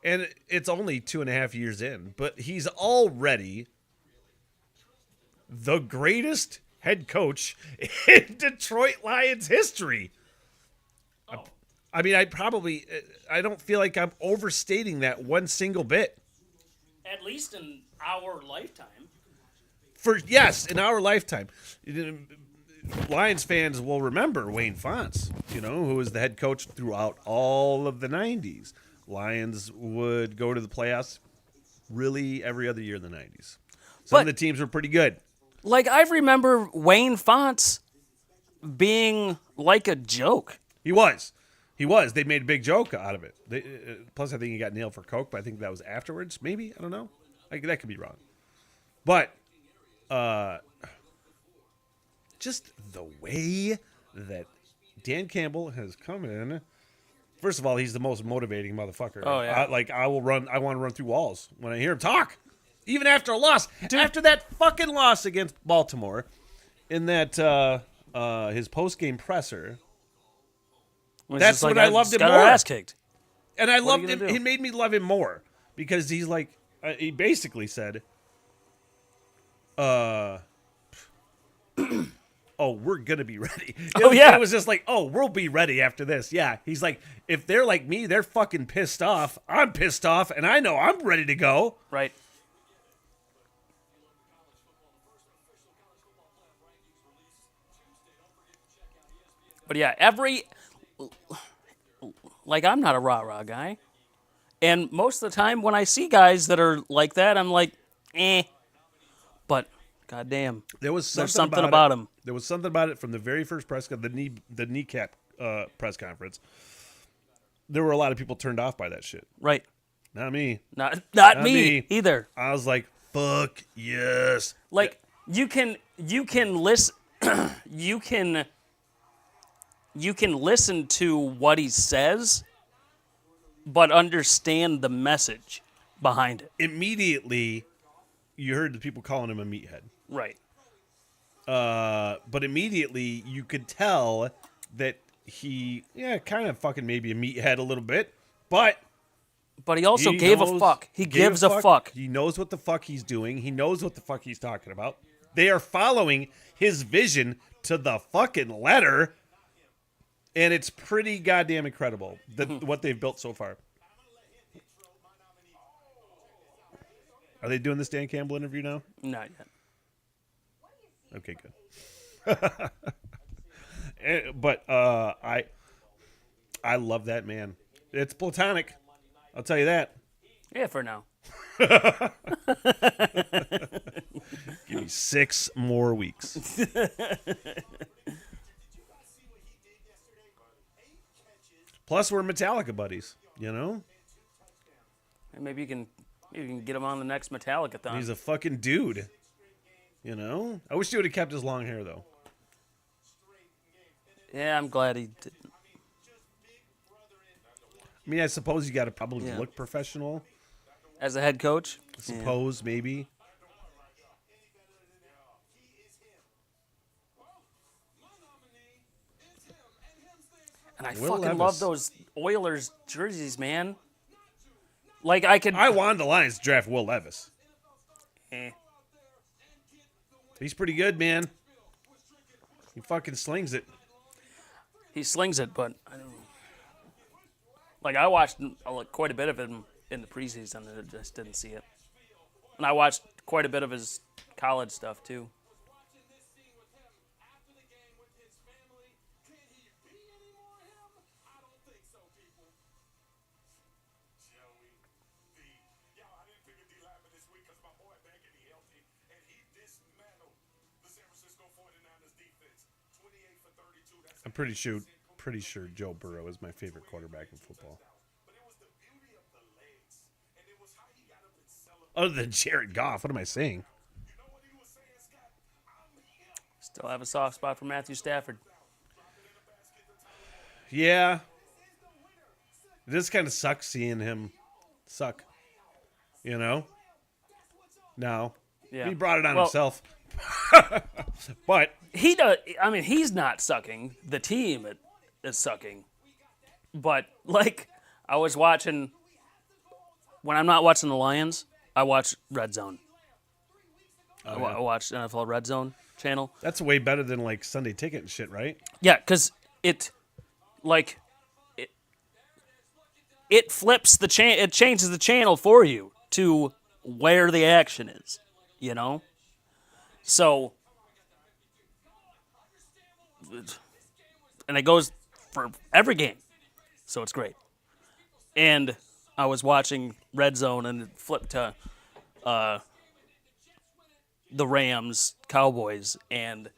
and it's only 2.5 years in, but he's already the greatest head coach in Detroit Lions history. Oh. I mean, I don't feel like I'm overstating that one single bit. At least in our lifetime. Yes, in our lifetime. Lions fans will remember Wayne Fontes, who was the head coach throughout all of the 90s. Lions would go to the playoffs really every other year in the 90s. Some of the teams were pretty good. Like, I remember Wayne Fontes being like a joke. He was. They made a big joke out of it. Plus, I think he got nailed for coke, but I think that was afterwards, maybe? I don't know. That could be wrong. But just the way that Dan Campbell has come in. First of all, he's the most motivating motherfucker. Oh, yeah. I want to run through walls when I hear him talk. Even after a loss. Dude. After that fucking loss against Baltimore in that his post-game presser. That's when I loved him more. Got our ass kicked. And I loved him. He made me love him more because he's like, he basically said, oh, we're going to be ready. It was just like, oh, we'll be ready after this. Yeah. He's like, if they're like me, they're fucking pissed off. I'm pissed off, and I know I'm ready to go. Right. But yeah, I'm not a rah-rah guy. And most of the time when I see guys that are like that, I'm like, eh. But, goddamn, there's something about him. There was something about it from the very first press conference, the kneecap press conference. There were a lot of people turned off by that shit. Right. Not me. Not me either. I was like, fuck yes. Like, you can listen, you can listen to what he says, but understand the message behind it. Immediately, you heard the people calling him a meathead. Right. But immediately, you could tell that he, kind of fucking maybe a meathead a little bit, but he also gave a fuck. He gives a fuck. He knows what the fuck he's doing. He knows what the fuck he's talking about. They are following his vision to the fucking letter. And it's pretty goddamn incredible what they've built so far. Are they doing this Dan Campbell interview now? Not yet. Okay, good. But I love that man. It's platonic. I'll tell you that. Yeah, for now. Give me 6 more weeks. Plus, we're Metallica buddies, And maybe you can get him on the next Metallica-thon. He's a fucking dude, I wish he would have kept his long hair, though. Yeah, I'm glad he didn't. I mean, I suppose you got to probably look professional. As a head coach? I suppose, maybe. And I fucking love those Oilers jerseys, man. Like, I wanted the Lions to draft Will Levis. He's pretty good, man. He fucking slings it. He slings it, but I don't know. Like, I watched quite a bit of him in the preseason, and I just didn't see it. And I watched quite a bit of his college stuff, too. I'm pretty sure Joe Burrow is my favorite quarterback in football. Other than Jared Goff, what am I saying? Still have a soft spot for Matthew Stafford. Yeah. It just kind of sucks seeing him suck. You know? No. Yeah. He brought it on himself. But he does. I mean, he's not sucking. The team is sucking. But, like, I was watching... When I'm not watching the Lions, I watch Red Zone. I watch NFL Red Zone channel. That's way better than, like, Sunday Ticket and shit, right? Yeah, because it flips the it changes the channel for you to where the action is, you know? So, and it goes for every game, so it's great. And I was watching Red Zone and it flipped to the Rams, Cowboys, and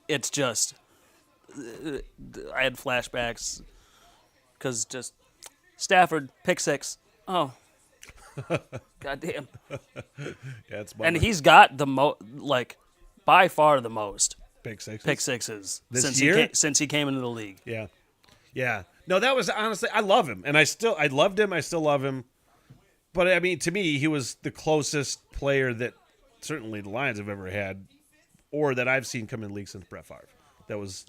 it's just, I had flashbacks because just Stafford, pick six. Oh, goddamn. Yeah, it's And he's got the by far the most pick sixes this year? Since he came into the league. Yeah. Yeah. No, that was honestly, I love him. And I loved him. I still love him. But, I mean, to me, he was the closest player that certainly the Lions have ever had or that I've seen come in the league since Brett Favre. That was,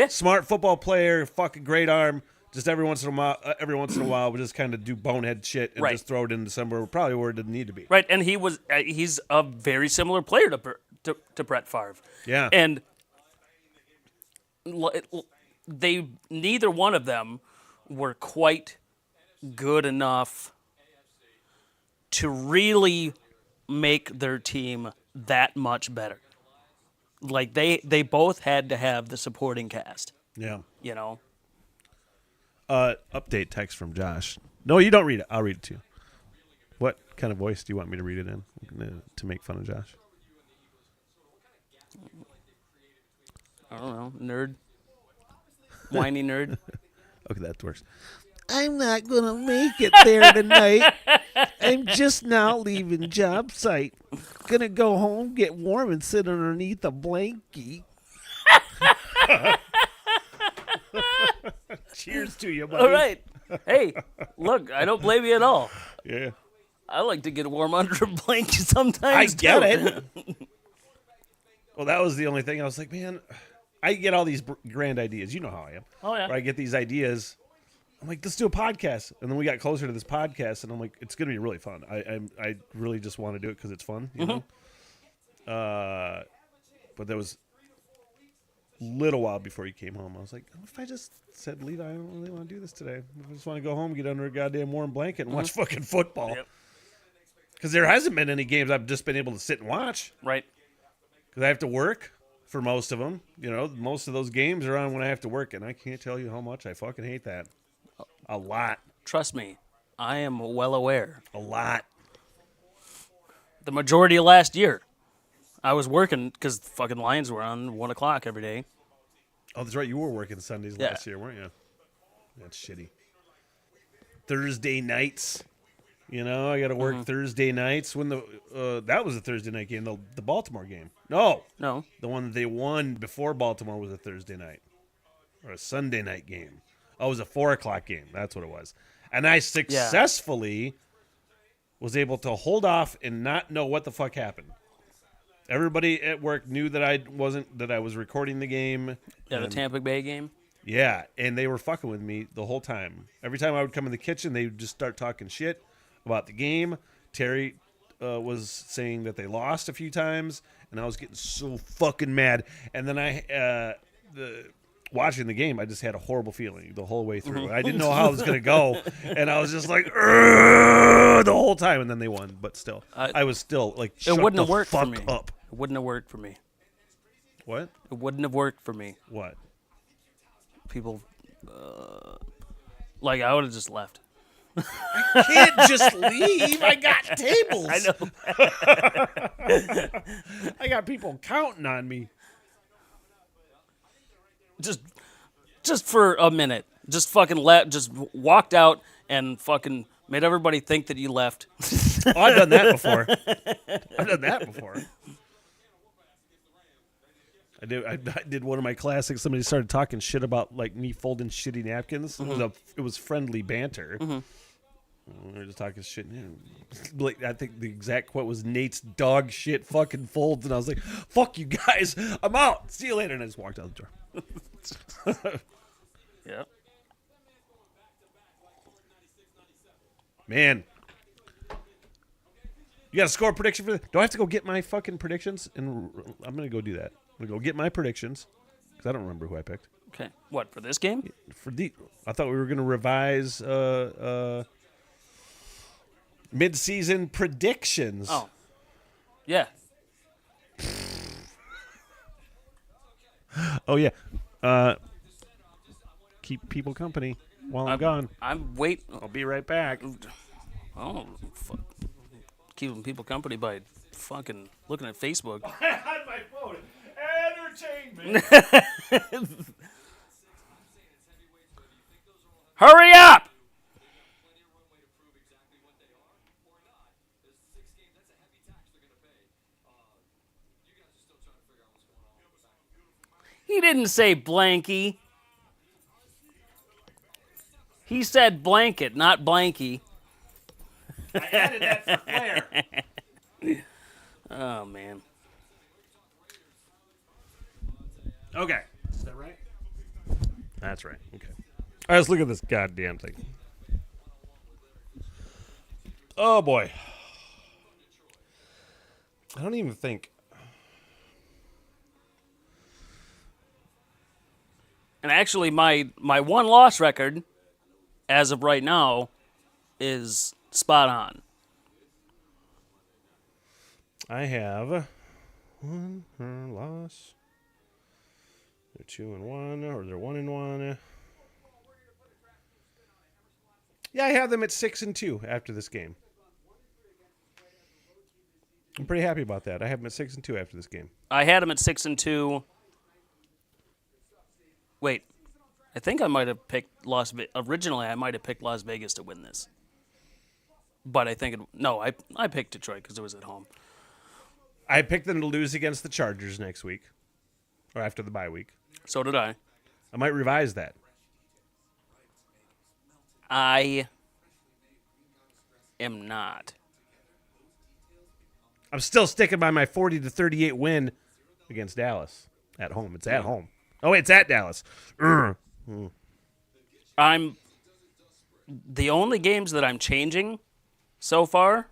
smart football player, fucking great arm. Just every once in a while, we just kind of do bonehead shit and just throw it into somewhere probably where it didn't need to be. Right, and he's a very similar player to Brett Favre. Yeah. And neither one of them were quite good enough to really make their team that much better. Like, they both had to have the supporting cast. Yeah. You know? Update text from Josh. No, you don't read it. I'll read it to you. What kind of voice do you want me to read it in to make fun of Josh? I don't know. Nerd. Whiny nerd. Okay, that works. I'm not going to make it there tonight. I'm just now leaving job site. Gonna go home, get warm, and sit underneath a blankie. Cheers to you, buddy. All right. Hey, look, I don't blame you at all. Yeah. I like to get warm under a blanket sometimes. I get it. Well, that was the only thing. I was like, man, I get all these grand ideas. You know how I am. Oh, yeah. Where I get these ideas. I'm like, let's do a podcast. And then we got closer to this podcast, and I'm like, it's going to be really fun. I really just want to do it because it's fun, you know? But there was a little while before he came home. I was like, what if I just said, Levi, I don't really want to do this today. I just want to go home, get under a goddamn warm blanket, and watch fucking football. Because there hasn't been any games I've just been able to sit and watch. Right. Because I have to work for most of them. You know, most of those games are on when I have to work, and I can't tell you how much I fucking hate that. A lot. Trust me, I am well aware. A lot. The majority of last year, I was working because the fucking Lions were on 1 o'clock every day. Oh, that's right. You were working Sundays last year, weren't you? That's shitty. Thursday nights. You know, I got to work Thursday nights. When that was a Thursday night game, the Baltimore game. No. The one that they won before Baltimore was a Thursday night. Or a Sunday night game. Oh, it was a 4 o'clock game. That's what it was. And I successfully was able to hold off and not know what the fuck happened. Everybody at work knew that I was recording the game. Yeah, the Tampa Bay game. Yeah, and they were fucking with me the whole time. Every time I would come in the kitchen, they would just start talking shit about the game. Terry was saying that they lost a few times, and I was getting so fucking mad. And then watching the game, I just had a horrible feeling the whole way through. I didn't know how it was going to go, and I was just like, the whole time, and then they won. But still, I was still like, shut it wouldn't the have worked fuck for me. up. It wouldn't have worked for me. What? It wouldn't have worked for me. What? People, I would have just left. I can't just leave. I got tables. I know. I got people counting on me. Just for a minute. Just fucking just walked out and fucking made everybody think that you left. Oh, I've done that before. I did one of my classics. Somebody started talking shit about like me folding shitty napkins. It was friendly banter. We were just talking shit. Like, I think the exact quote was Nate's dog shit fucking folds, and I was like, "Fuck you guys, I'm out. See you later." And I just walked out the door. Yeah. Man, you got a score prediction for this? Do I have to go get my fucking predictions? And I'm gonna go do that. I'm gonna go get my predictions because I don't remember who I picked. Okay. What, for this game? I thought we were gonna revise mid-season predictions. Oh. Yeah. Oh yeah. Keep people company while I'm gone. I'll be right back. Oh, fuck. Keeping people company by fucking looking at Facebook. I had my phone. Entertainment. Hurry up! He didn't say blanky. He said blanket, not blanky. I added that for Claire. Oh, man. Okay. Is that right? That's right. Okay. All right, let's look at this goddamn thing. Oh, boy. I don't even think. And actually, my one-loss record, as of right now, is spot on. I have one loss. They're 2-1, or they're 1-1. Yeah, I have them at 6-2 after this game. I'm pretty happy about that. I have them at 6-2 after this game. I had him at 6-2. Wait, I think I might have picked originally I might have picked Las Vegas to win this. But I think I picked Detroit because it was at home. I picked them to lose against the Chargers next week, or after the bye week. So did I. I might revise that. I am not. I'm still sticking by my 40-38 win against Dallas at home. It's at home. Oh, it's at Dallas. I'm the only games that I'm changing so far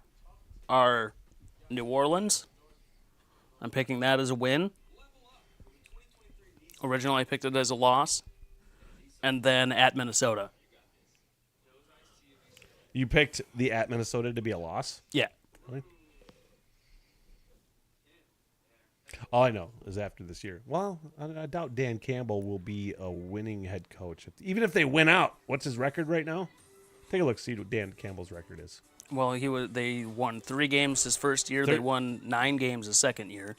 are New Orleans. I'm picking that as a win. Originally, I picked it as a loss. And then at Minnesota. You picked the at Minnesota to be a loss? Yeah. Really? All I know is after this year. Well, I doubt Dan Campbell will be a winning head coach. Even if they win out, what's his record right now? Take a look, see what Dan Campbell's record is. Well, they won 3 games his first year. They won 9 games his second year.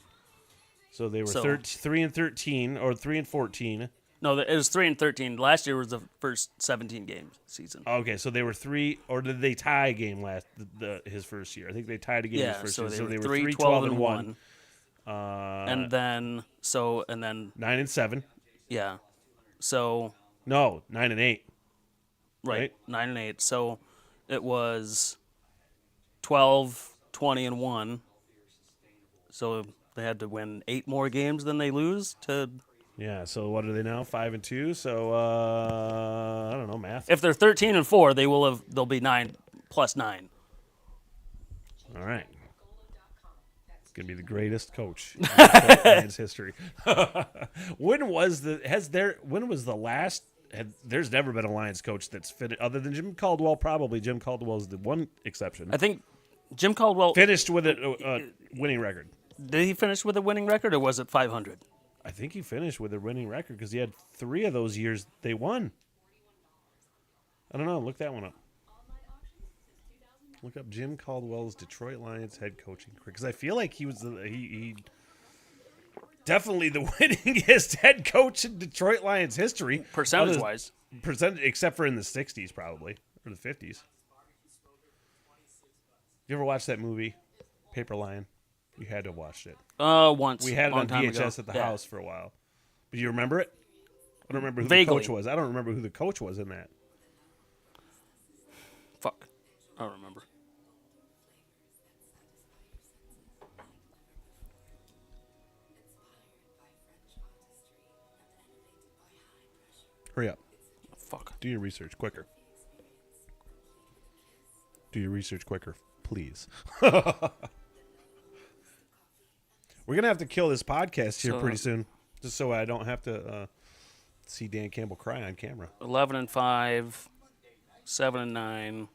So they were 3-13 or 3-14. No, it was 3-13. Last year was the first 17 games season. Okay, so they were 3, or did they tie a game his first year? I think they tied a game his first year. So they were 3-12-1. And then 9-7. Yeah. So no, 9-8. Right? 9-8. So it was 12-20-1. So they had to win 8 more games than they lose to. Yeah. So what are they now? 5-2. So I don't know math. If they're 13-4, they'll be 9 plus 9. All right. Going to be the greatest coach in Lions history. When was the last? There's never been a Lions coach that's fit other than Jim Caldwell. Probably Jim Caldwell is the one exception. I think Jim Caldwell finished with a winning record. Did he finish with a winning record, or was it 500? I think he finished with a winning record because he had 3 of those years they won. I don't know. Look that one up. Look up Jim Caldwell's Detroit Lions head coaching career, because I feel like he was he definitely the winningest head coach in Detroit Lions history, percentage-wise. Except for in the 60s, probably, or the 50s. You ever watch that movie, Paper Lion? You had to have watched it. Once. We had it long on time VHS ago. at the house for a while. But you remember it? I don't remember who Vaguely. the coach was. I don't remember who the coach was in that. Fuck. I don't remember. Hurry up. Fuck. Do your research quicker. Do your research quicker, please. We're going to have to kill this podcast here pretty soon, just so I don't have to see Dan Campbell cry on camera. 11-5, 7-9,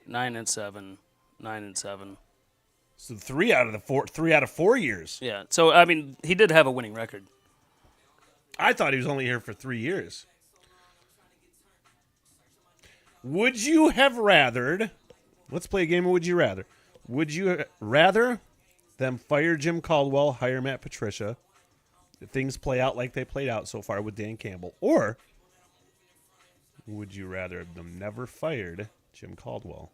9-7, 9-7. So 3 out of 4 years. Yeah. So I mean, he did have a winning record. I thought he was only here for 3 years. Would you have rathered? Let's play a game of Would You Rather. Would you rather them fire Jim Caldwell, hire Matt Patricia, if things play out like they played out so far with Dan Campbell? Or would you rather have them never fired Jim Caldwell?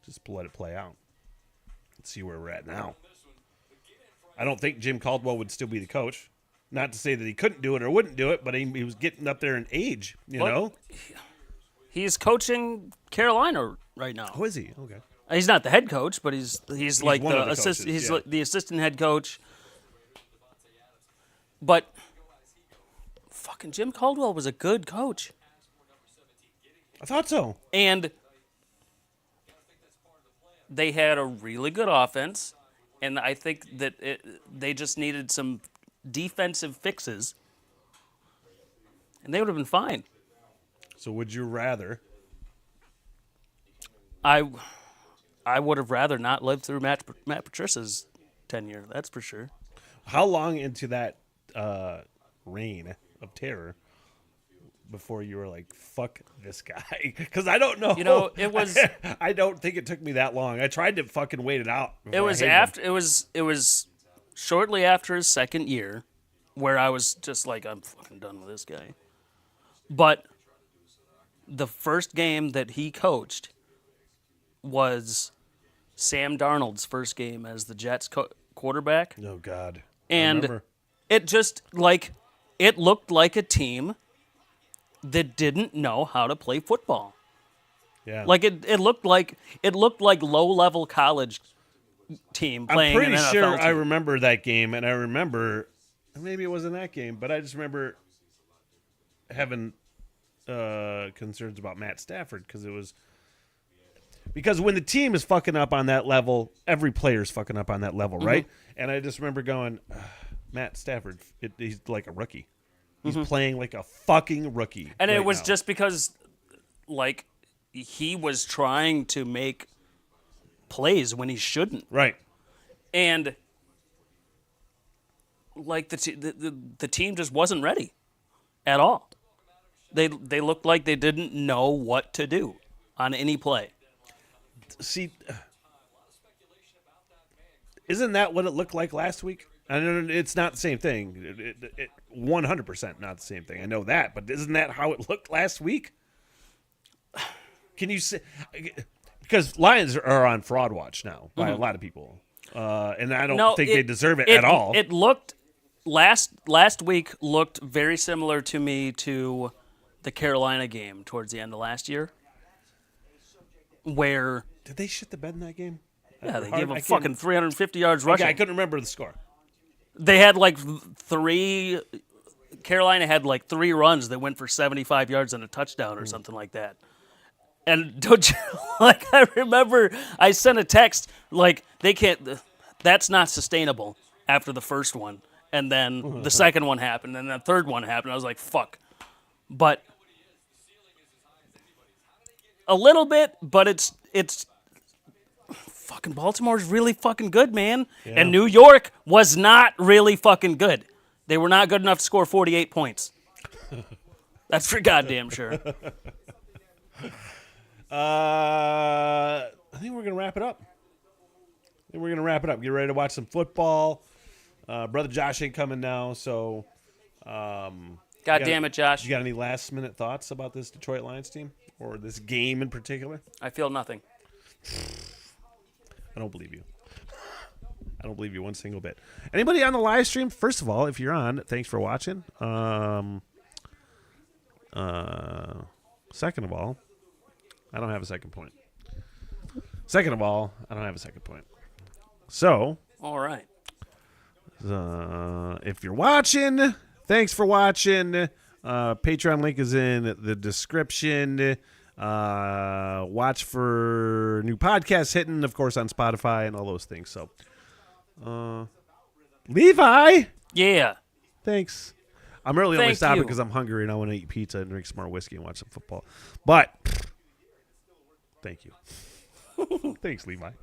Just let it play out. Let's see where we're at now. I don't think Jim Caldwell would still be the coach. Not to say that he couldn't do it or wouldn't do it, but he was getting up there in age, you know? He's coaching Carolina right now. Oh, is he? Okay. He's not the head coach, but he's like one of the the assistant. coaches, He's yeah. like the assistant head coach. But fucking Jim Caldwell was a good coach, I thought so. and they had a really good offense, and I think that they just needed some defensive fixes, and they would have been fine. So would you rather? I would have rather not lived through Matt Patricia's tenure. That's for sure. How long into that reign of terror before you were like, fuck this guy? Because I don't know. You know, it was. I don't think it took me that long. I tried to fucking wait it out. It was after. It was shortly after his second year, where I was just like, I'm fucking done with this guy. But the first game that he coached was Sam Darnold's first game as the Jets quarterback. Oh, God. And it just, like, it looked like a team that didn't know how to play football. Yeah. Like, it looked like low-level college team playing I'm pretty an NFL sure team. I remember that game, and I remember, maybe it wasn't that game, but I just remember having concerns about Matt Stafford because when the team is fucking up on that level, every player's fucking up on that level, right? And I just remember going, Matt Stafford, he's like a rookie. He's playing like a fucking rookie. And right it was now. just because, like, he was trying to make plays when he shouldn't. Right. And, like, the team just wasn't ready at all. They looked like they didn't know what to do on any play. See, isn't that what it looked like last week? I know it's not the same thing. It 100% not the same thing. I know that, but isn't that how it looked last week? Can you say? Because Lions are on fraud watch now by a lot of people, and I don't think they deserve it at all. It looked last week looked very similar to me to the Carolina game towards the end of last year, where Did they shit the bed in that game? yeah, they gave him fucking 350 yards rushing. Okay, I couldn't remember the score. They had like Carolina had like 3 runs that went for 75 yards and a touchdown or something like that. And don't you, like, I remember I sent a text like, that's not sustainable after the first one. And then the second one happened, and then the third one happened. I was like, fuck. But a little bit, but it's fucking Baltimore's really fucking good, man. Yeah. And New York was not really fucking good. They were not good enough to score 48 points. That's for goddamn sure. I think we're going to wrap it up. Get ready to watch some football. Brother Josh ain't coming now, so... God damn it, Josh. You got any last-minute thoughts about this Detroit Lions team? Or this game in particular? I feel nothing. I don't believe you. I don't believe you one single bit. Anybody on the live stream? First of all, if you're on, thanks for watching. Second of all, I don't have a second point. Second of all, I don't have a second point. So, All right. if you're watching, thanks for watching. Patreon link is in the description. Watch for new podcasts hitting, of course, on Spotify and all those things. So, Levi, Yeah. thanks. I'm really only Thank stopping you. because I'm hungry and I want to eat pizza and drink some more whiskey and watch some football. But, thank you. Thanks, Levi.